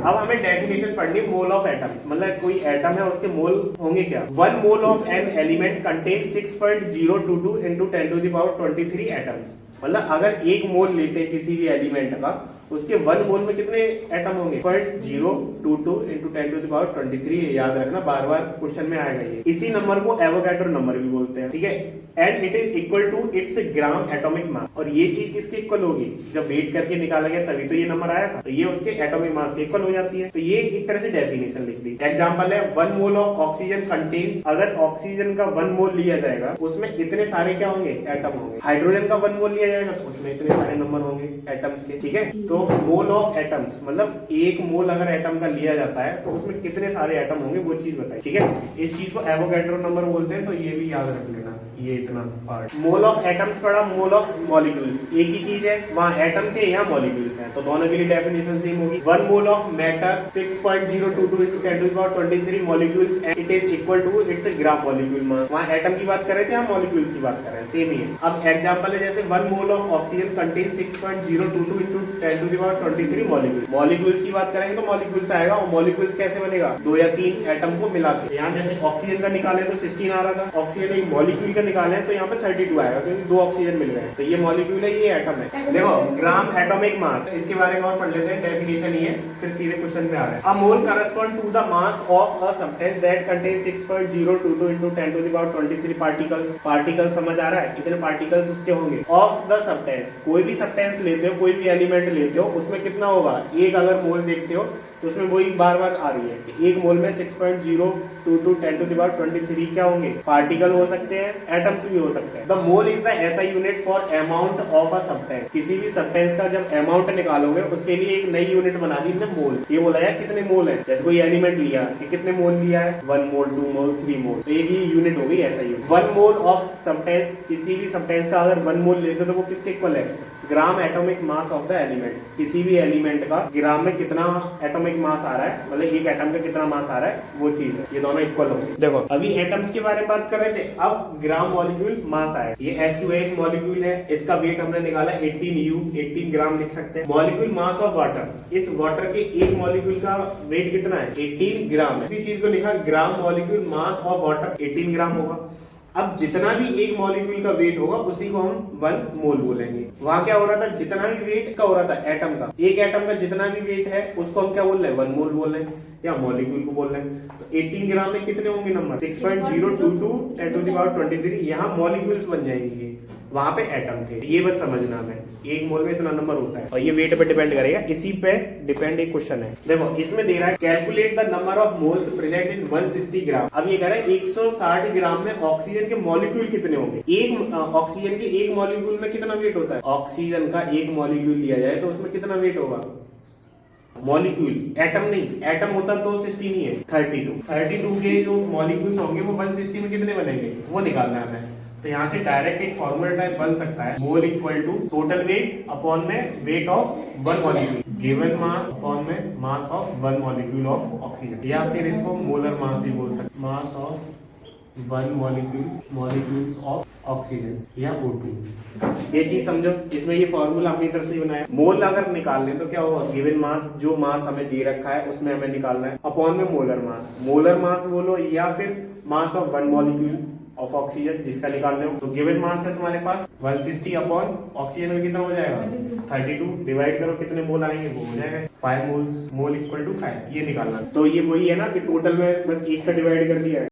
अब हमें डेफिनेशन पढ़नी मोल ऑफ एटम्स, मतलब कोई एटम है उसके मोल होंगे क्या। 1 mole of an element contains 6.022 into 10⁻23 atoms. मतलब अगर एक मोल लेते हैं किसी भी एलिमेंट का, उसके 1 मोल में कितने एटम होंगे, 0.022 into 10⁻23। याद रखना, बार बार क्वेश्चन में आएगा ये। इसी नंबर को एवोगैड्रो नंबर भी बोलते हैं, ठीक है। And it is equal to its gram atomic mass. और ये चीज किसके इक्वल होगी, जब वेट करके निकाला गया तभी तो ये नंबर आया था, तो ये उसके एटॉमिक मास के इक्वल हो जाती है। तो ये एक तरह से डेफिनेशन लिख दी। एग्जांपल है 1 मोल ऑफ ऑक्सीजन कंटेन्स, अगर ऑक्सीजन का 1 मोल लिया जाएगा उसमें इतने सारे क्या होंगे, एटम होंगे। हाइड्रोजन का 1 मोल लिया जाएगा तो उसमें इतने सारे नंबर होंगे एटम्स के, ठीक है। तो मोल ऑफ एटम्स मतलब एक मोल अगर एटम का लिया जाता है तो उसमें कितने सारे एटम होंगे वो चीज बताइए, ठीक है। इस चीज को एवोगैड्रो नंबर बोलते हैं, तो ये भी याद रख लेना, ये इतना पार्ट। मोल ऑफ एटम्स पढ़ा, मोल ऑफ मॉलिक्यूल्स एक ही चीज है, वहाँ एटम थे यहाँ मॉलिक्यूल्स हैं, तो दोनों के लिए डेफिनेशन सेम होगी। 1 mole of matter 6.022 into 10⁻23 molecules and it is equal to its gram molecule mass. वहाँ एटम की बात कर रहे थे, यहाँ मॉलिक्यूल्स की बात कर रहे हैं, सेम ही है। अब एग्जांपल है जैसे 1 mole of oxygen contains 6.022 into 10⁻23 molecule. Molecules की बात करेंगे तो मॉलिक्यूल्स आएगा, और मॉलिक्यूल्स कैसे बनेगा, 2 या 3 एटम को मिला के। यहाँ जैसे ऑक्सीजन का निकाले तो 16 आ रहा था, ऑक्सीजन एक मॉलिक्यूल का निकाले तो यहाँ पे 32 आएगा, क्योंकि 2 ऑक्सीजन मिल गए। तो ये मॉलिक्यूल है, ये एटम है। देखो ग्राम एटॉमिक मास, इसके बारे में और पढ़ लेते हैं, डेफिनेशन ही है, फिर सीधे क्वेश्चन पे आ रहे हैं। A mole correspond to the mass of a substance that contains 6.022 into 10⁻23 particles. Particle समझ आ रहा है, कितने पार्टिकल्स उसके होंगे ऑफ द सब्सटेंस। कोई भी सब्सटेंस लेते हो, कोई भी एलिमेंट लेते हो, उसमें कितना होगा, एक अगर मोल देखते हो तो उसमें वही बार बार आ रही है कि एक मोल में 6.022 10⁻23 क्या होंगे, पार्टिकल हो सकते हैं, एटम्स भी हो सकते हैं। द मोल इज द ऐसा unit for amount of a substance. किसी भी सब्सटेंस का जब अमाउंट निकालोगे उसके लिए एक नई यूनिट बना दी हमने, मोल। ये बोला यार कितने मोल है, जैसे कोई एलिमेंट लिया कि कितने मोल लिया है, 1 मोल 2 मोल 3 मोल, तो एक ही यूनिट होगी ऐसा यूनिट। 1 मोल ऑफ सब्सटेंस, किसी भी सब्सटेंस का अगर 1 मोल लेते हो तो वो किसके इक्वल है, ग्राम atomic mass of the element. किसी भी एलिमेंट का ग्राम में कितना एटॉमिक मास आ रहा है, मतलब एक एटम का कितना मास आ रहा है, वो चीज है। ये दोनों इक्वल होंगे। देखो अभी एटम्स के बारे में बात कर रहे थे, अब ग्राम मॉलिक्यूल मास आया। ये H2 एक मॉलिक्यूल है, इसका वेट हमने निकाला 18U, 18 ग्राम लिख सकते हैं। मॉलिक्यूल मास ऑफ वाटर, इस वाटर के एक मॉलिक्यूल का वेट कितना है, 18 ग्राम है। इसी चीज को लिखा ग्राम मॉलिक्यूल मास ऑफ वाटर 18 ग्राम होगा। अब जितना भी एक मॉलिक्यूल का वेट होगा उसी को हम 1 मोल बोलेंगे। वहां क्या हो रहा था, जितना भी वेट का हो रहा था एटम का, एक एटम का जितना भी वेट है उसको हम क्या बोल रहे हैं, 1 मोल बोल रहे हैं, या मॉलिक्यूल को बोल रहे हैं। तो 18 ग्राम में कितने होंगे नंबर, 6.022 10⁻23। यहाँ मॉलिक्यूल्स बन जाएंगे, वहां पे एटम थे। ये बस समझना है, एक मोल में इतना नंबर होता है, और ये वेट पे डिपेंड करेगा, इसी पे डिपेंड एक क्वेश्चन है। देखो इसमें दे रहा है calculate the number of moles present in 160 ग्राम। अब ये कह रहा है 160 ग्राम में ऑक्सीजन के मॉलिक्यूल कितने होंगे। एक ऑक्सीजन के एक मॉलिक्यूल में कितना वेट होता है, ऑक्सीजन का एक मॉलिक्यूल लिया जाए तो उसमें कितना वेट होगा, मॉलिक्यूल, एटम नहीं, एटम होता तो 16 ही है, 32 के जो मॉलिक्यूल्स होंगे वो 160 में कितने बनेंगे, वो निकालना है हमें। तो यहाँ से डायरेक्ट एक फॉर्मूला टाइप बन सकता है, mole equal to total weight upon में weight of 1 molecule, given mass upon में mass of 1 molecule of oxygen, या फिर इसको मोलर मास भी बोल सकते, mass of 1 molecules of oxygen या O2। ये चीज समझो, इसमें ये फॉर्मूला अपनी तरफ से बनाया। मोल अगर निकाल लें तो क्या होगा, गिवन मास, जो मास हमें दे रखा है उसमें हमें निकालना है, अपॉन में मोलर मास बोलो, या फिर मास ऑफ 1 मॉलिक्यूल ऑफ ऑक्सीजन जिसका निकालने हो। तो गिवन मास है तुम्हारे पास 160 अपॉन ऑक्सीजन में कितना हो जाएगा, 32, डिवाइड करो कितने मोल आएंगे, वो हो जाएगा 5 मोल्स, मोल इक्वल टू 5, ये निकालना। तो ये वही है ना कि टोटल में बस 1 का डिवाइड कर दिया है।